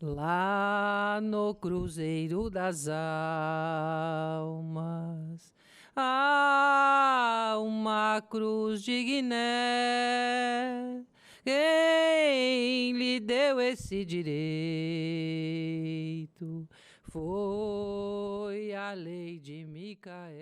Lá no Cruzeiro das Almas há uma cruz de Guiné. Quem lhe deu esse direito foi a lei de Micael.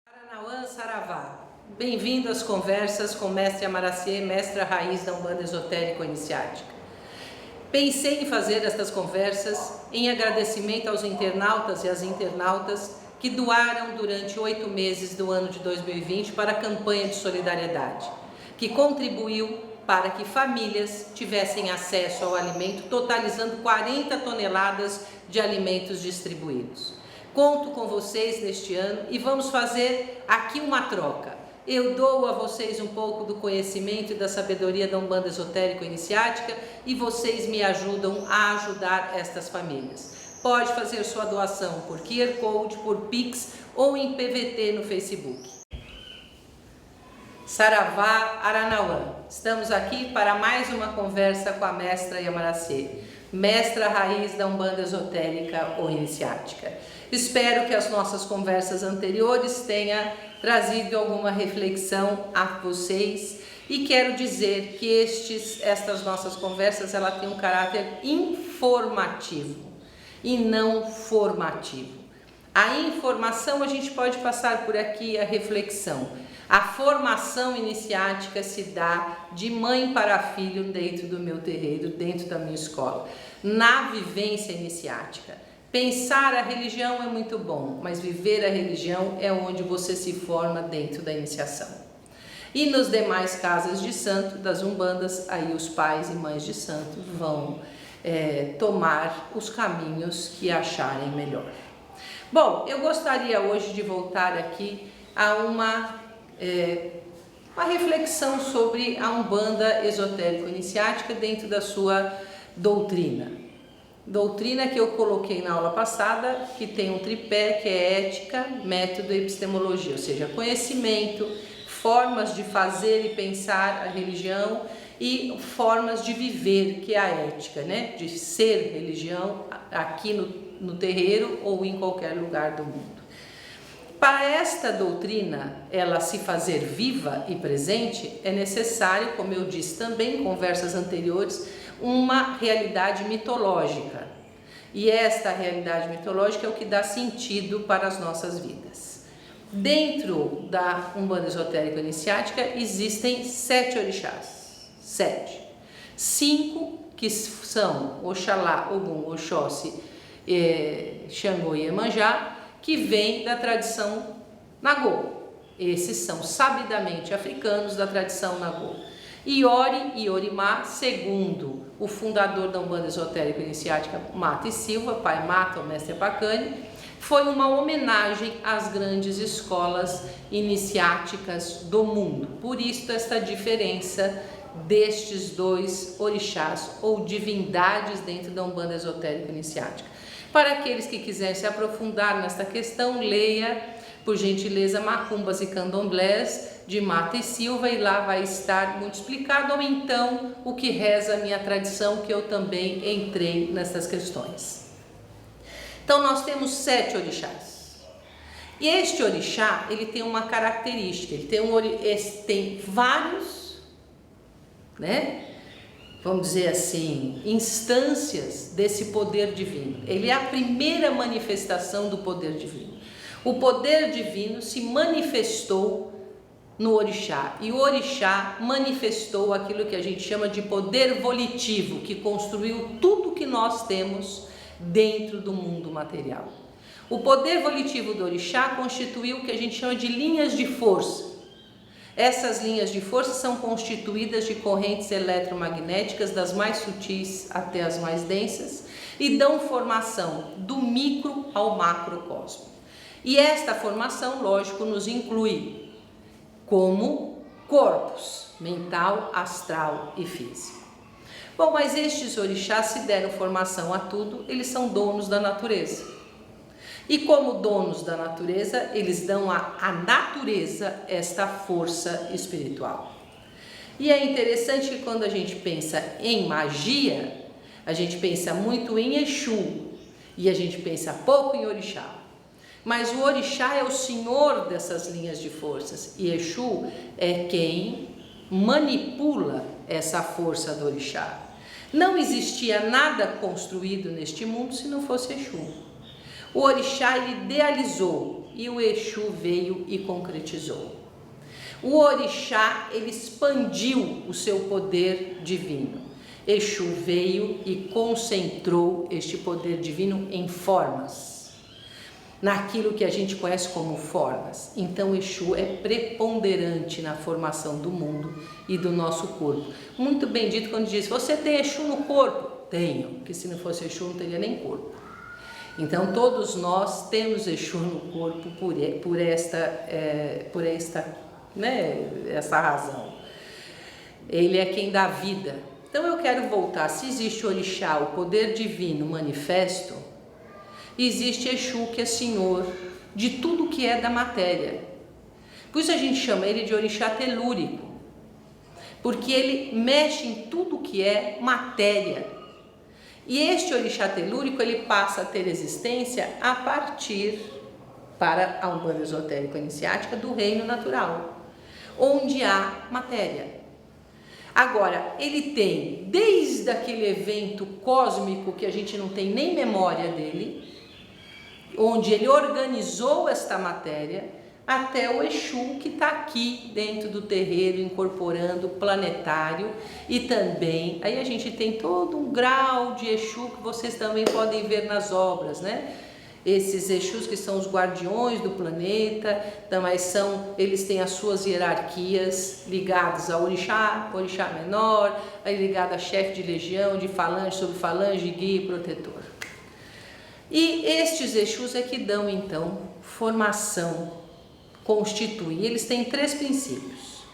Paranauã Saravá, bem-vindo às conversas com Mestre Amaraciê, mestra raiz da Umbanda Esotérico-Iniciática. Pensei em fazer estas conversas em agradecimento aos internautas e às internautas que doaram durante 8 meses do ano de 2020 para a campanha de solidariedade, que contribuiu para que famílias tivessem acesso ao alimento, totalizando 40 toneladas de alimentos distribuídos. Conto com vocês neste ano e vamos fazer aqui uma troca. Eu dou a vocês um pouco do conhecimento e da sabedoria da Umbanda Esotérico-Iniciática e vocês me ajudam a ajudar estas famílias. Pode fazer sua doação por QR Code, por Pix ou em PVT no Facebook. Saravá Aranauã, estamos aqui para mais uma conversa com a mestra Yamaracê, mestra raiz da Umbanda Esotérica ou Iniciática. Espero que as nossas conversas anteriores tenham trazido alguma reflexão a vocês e quero dizer que estas nossas conversas ela tem um caráter informativo e não formativo. A informação a gente pode passar por aqui a reflexão. A formação iniciática se dá de mãe para filho dentro do meu terreiro, dentro da minha escola, na vivência iniciática. Pensar a religião é muito bom, mas viver a religião é onde você se forma dentro da iniciação. E nos demais casas de santo, das umbandas, aí os pais e mães de santo vão tomar os caminhos que acharem melhor. Bom, eu gostaria hoje de voltar aqui a uma reflexão sobre a Umbanda Esotérico-Iniciática dentro da sua doutrina. Doutrina que eu coloquei na aula passada, que tem um tripé que é ética, método e epistemologia, ou seja, conhecimento, formas de fazer e pensar a religião e formas de viver, que é a ética, né? De ser religião aqui no terreiro ou em qualquer lugar do mundo. Para esta doutrina, ela se fazer viva e presente, é necessário, como eu disse também em conversas anteriores, uma realidade mitológica. E esta realidade mitológica é o que dá sentido para as nossas vidas. Dentro da Umbanda Esotérico-Iniciática existem 7 orixás. 7. 5 que são Oxalá, Ogum, Oxóssi, Xangô e Iemanjá, que vem da tradição Nagô. Esses são sabidamente africanos da tradição Nagô. Iori e Iorimá, segundo o fundador da Umbanda Esotérico-Iniciática, Mata e Silva, pai Mata, o mestre Pacani, foi uma homenagem às grandes escolas iniciáticas do mundo. Por isso esta diferença destes dois orixás ou divindades dentro da Umbanda Esotérico-Iniciática. Para aqueles que quiserem se aprofundar nesta questão, leia, por gentileza, Macumbas e Candomblés, de Mata e Silva, e lá vai estar muito explicado, ou então o que reza a minha tradição, que eu também entrei nessas questões. Então nós temos 7 orixás. E este orixá, ele tem uma característica, ele tem vários, né? Vamos dizer assim, instâncias desse poder divino. Ele é a primeira manifestação do poder divino. O poder divino se manifestou no orixá, e o orixá manifestou aquilo que a gente chama de poder volitivo, que construiu tudo que nós temos dentro do mundo material. O poder volitivo do orixá constituiu o que a gente chama de linhas de força. Essas linhas de força são constituídas de correntes eletromagnéticas, das mais sutis até as mais densas, e dão formação do micro ao macrocosmo. E esta formação, lógico, nos inclui como corpos, mental, astral e físico. Bom, mas estes orixás se deram formação a tudo, eles são donos da natureza. E como donos da natureza, eles dão à natureza esta força espiritual. E é interessante que quando a gente pensa em magia, A gente pensa muito em Exu e a gente pensa pouco em Orixá. Mas o Orixá é o senhor dessas linhas de forças e Exu é quem manipula essa força do Orixá. Não existia nada construído neste mundo se não fosse Exu. O Orixá ele idealizou e o Exu veio e concretizou. O Orixá ele expandiu o seu poder divino. Exu veio e concentrou este poder divino em formas, naquilo que a gente conhece como formas. Então Exu é preponderante na formação do mundo e do nosso corpo. Muito bem dito quando diz, você tem Exu no corpo? Tenho, porque se não fosse Exu não teria nem corpo. Então todos nós temos Exu no corpo por essa razão. Ele é quem dá vida. Então eu quero voltar, se existe Orixá, o poder divino manifesto, existe Exu que é senhor de tudo que é da matéria. Por isso a gente chama ele de Orixá telúrico, porque ele mexe em tudo que é matéria. E este Orixá telúrico ele passa a ter existência a partir, para a Umbanda Esotérica Iniciática, do reino natural, onde há matéria. Agora, ele tem desde aquele evento cósmico que a gente não tem nem memória dele, onde ele organizou esta matéria, até o Exu que está aqui dentro do terreiro, incorporando o planetário e também, aí a gente tem todo um grau de Exu que vocês também podem ver nas obras, né? Esses Exus que são os guardiões do planeta, também eles têm as suas hierarquias ligadas ao Orixá, Orixá menor, aí ligado a chefe de legião, de falange, subfalange, guia e protetor. E estes Exus é que dão então formação, constituem. Eles têm 3 princípios,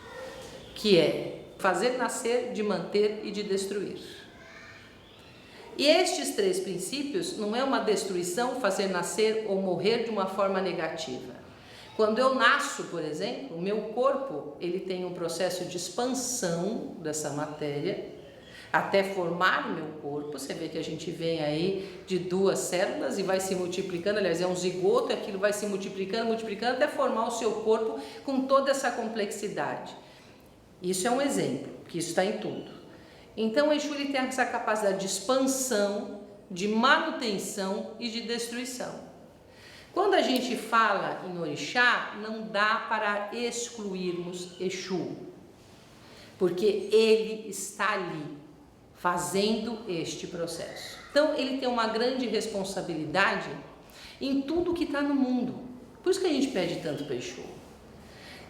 que é fazer nascer, de manter e de destruir. E estes 3 princípios não é uma destruição, fazer nascer ou morrer de uma forma negativa. Quando eu nasço, por exemplo, o meu corpo ele tem um processo de expansão dessa matéria até formar o meu corpo. Você vê que a gente vem aí de 2 células e vai se multiplicando, aliás é um zigoto, aquilo vai se multiplicando até formar o seu corpo com toda essa complexidade. Isso é um exemplo, que isso está em tudo. Então o Exu ele tem essa capacidade de expansão, de manutenção e de destruição. Quando a gente fala em Orixá, não dá para excluirmos Exu, porque ele está ali, fazendo este processo. Então ele tem uma grande responsabilidade em tudo que está no mundo. Por isso que a gente pede tanto para Exu.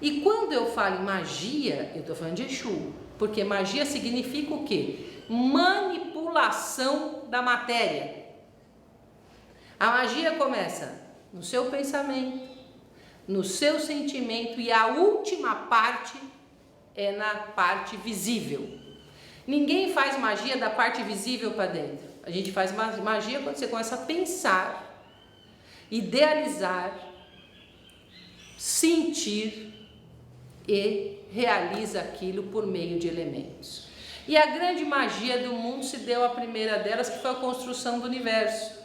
E quando eu falo em magia, eu estou falando de Exu, porque magia significa o quê? Manipulação da matéria. A magia começa no seu pensamento, no seu sentimento e a última parte é na parte visível. Ninguém faz magia da parte visível para dentro. A gente faz magia quando você começa a pensar, idealizar, sentir e realiza aquilo por meio de elementos. E a grande magia do mundo se deu, a primeira delas, que foi a construção do universo.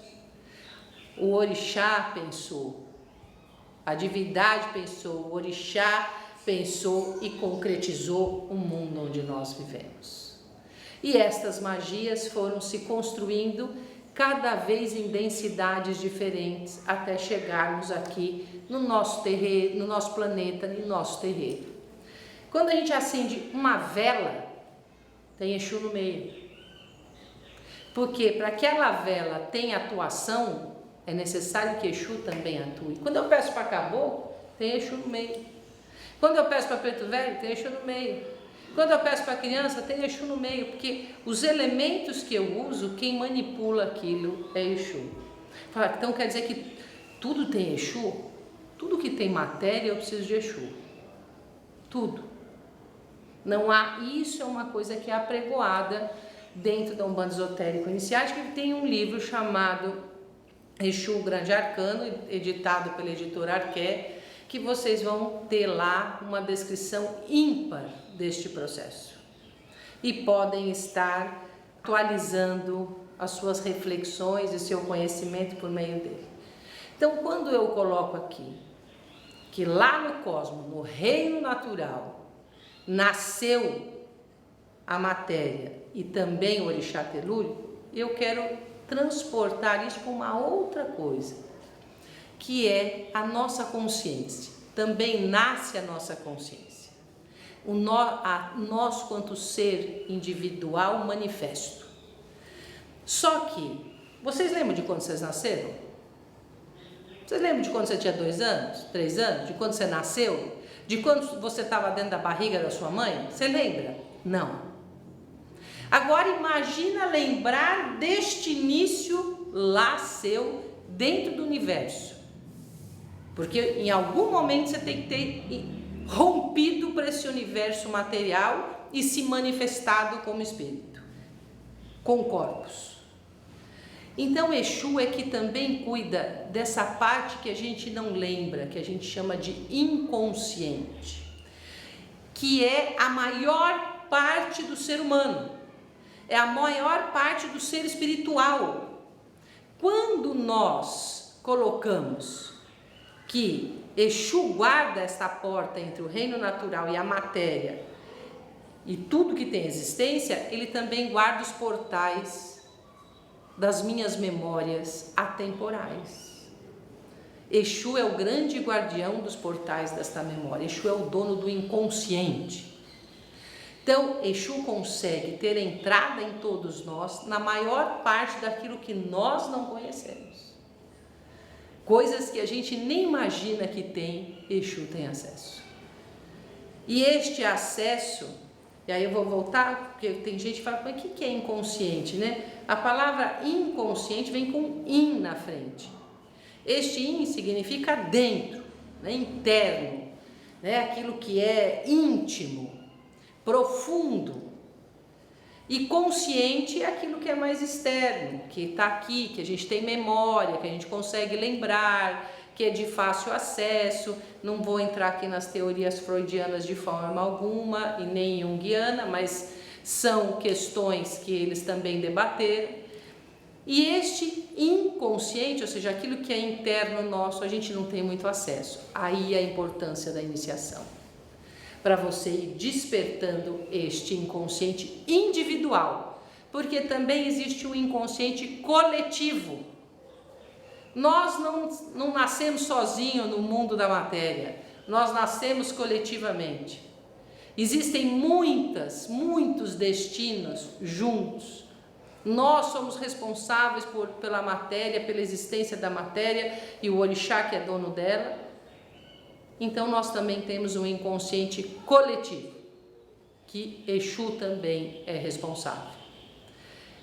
O Orixá pensou, a divindade pensou, o Orixá pensou e concretizou o mundo onde nós vivemos. E estas magias foram se construindo cada vez em densidades diferentes até chegarmos aqui no nosso terreiro, no nosso planeta, no nosso terreiro. Quando a gente acende uma vela, tem Exu no meio. Porque para que aquela vela tenha atuação, é necessário que Exu também atue. Quando eu peço para Caboclo, tem Exu no meio. Quando eu peço para Preto Velho, tem Exu no meio. Quando eu peço para criança, tem Exu no meio, porque os elementos que eu uso, quem manipula aquilo é Exu. Então quer dizer que tudo tem Exu? Tudo que tem matéria eu preciso de Exu. Tudo. Não há, isso é uma coisa que é apregoada dentro da Umbanda Esotérica Iniciática, que tem um livro chamado Exu, o Grande Arcano, editado pela editora Arqué, que vocês vão ter lá uma descrição ímpar deste processo. E podem estar atualizando as suas reflexões e seu conhecimento por meio dele. Então, quando eu coloco aqui que lá no cosmos, no reino natural, nasceu a matéria e também o orixá telúrico, eu quero transportar isso para uma outra coisa, que é a nossa consciência. Também nasce a nossa consciência. Nós, quanto ser individual, manifesto. Só que, vocês lembram de quando vocês nasceram? Vocês lembram de quando você tinha 2 anos, 3 anos? De quando você nasceu? De quando você estava dentro da barriga da sua mãe? Você lembra? Não. Agora imagina lembrar deste início lá seu, dentro do universo. Porque em algum momento você tem que ter rompido para esse universo material e se manifestado como espírito, com corpos. Então Exu é que também cuida dessa parte que a gente não lembra, que a gente chama de inconsciente, que é a maior parte do ser humano, é a maior parte do ser espiritual. Quando nós colocamos que Exu guarda esta porta entre o reino natural e a matéria e tudo que tem existência, ele também guarda os portais das minhas memórias atemporais. Exu é o grande guardião dos portais desta memória. Exu é o dono do inconsciente. Então, Exu consegue ter entrada em todos nós na maior parte daquilo que nós não conhecemos. Coisas que a gente nem imagina que tem, Exu tem acesso. E este acesso, e aí eu vou voltar, porque tem gente que fala, mas o que é inconsciente, né? A palavra inconsciente vem com in na frente. Este in significa dentro, né? Interno, né? Aquilo que é íntimo, profundo. E consciente é aquilo que é mais externo, que está aqui, que a gente tem memória, que a gente consegue lembrar, que é de fácil acesso. Não vou entrar aqui nas teorias freudianas de forma alguma e nem junguiana, mas são questões que eles também debateram. E este inconsciente, ou seja, aquilo que é interno nosso, a gente não tem muito acesso. Aí a importância da iniciação, para você ir despertando este inconsciente individual, porque também existe um inconsciente coletivo. Nós não nascemos sozinhos no mundo da matéria, nós nascemos coletivamente. Existem muitos destinos juntos. Nós somos responsáveis pela matéria, pela existência da matéria e o orixá que é dono dela. Então nós também temos um inconsciente coletivo, que Exu também é responsável.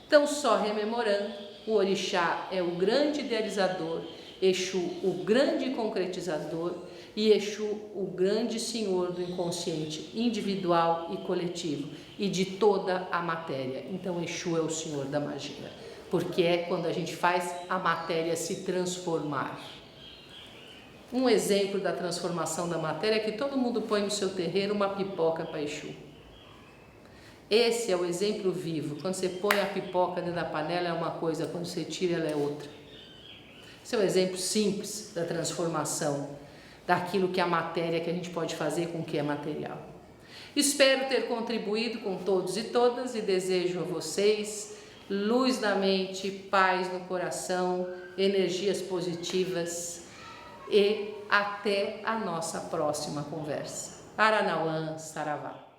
Então, só rememorando, o orixá é o grande idealizador, Exu o grande concretizador e Exu o grande senhor do inconsciente individual e coletivo e de toda a matéria. Então Exu é o senhor da magia, porque é quando a gente faz a matéria se transformar. Um exemplo da transformação da matéria é que todo mundo põe no seu terreiro uma pipoca para Exu. Esse é o exemplo vivo. Quando você põe a pipoca dentro da panela é uma coisa, quando você tira ela é outra. Esse é o exemplo simples da transformação daquilo que é a matéria, que a gente pode fazer com o que é material. Espero ter contribuído com todos e todas e desejo a vocês luz na mente, paz no coração, energias positivas e até a nossa próxima conversa. Paranauã, Saravá.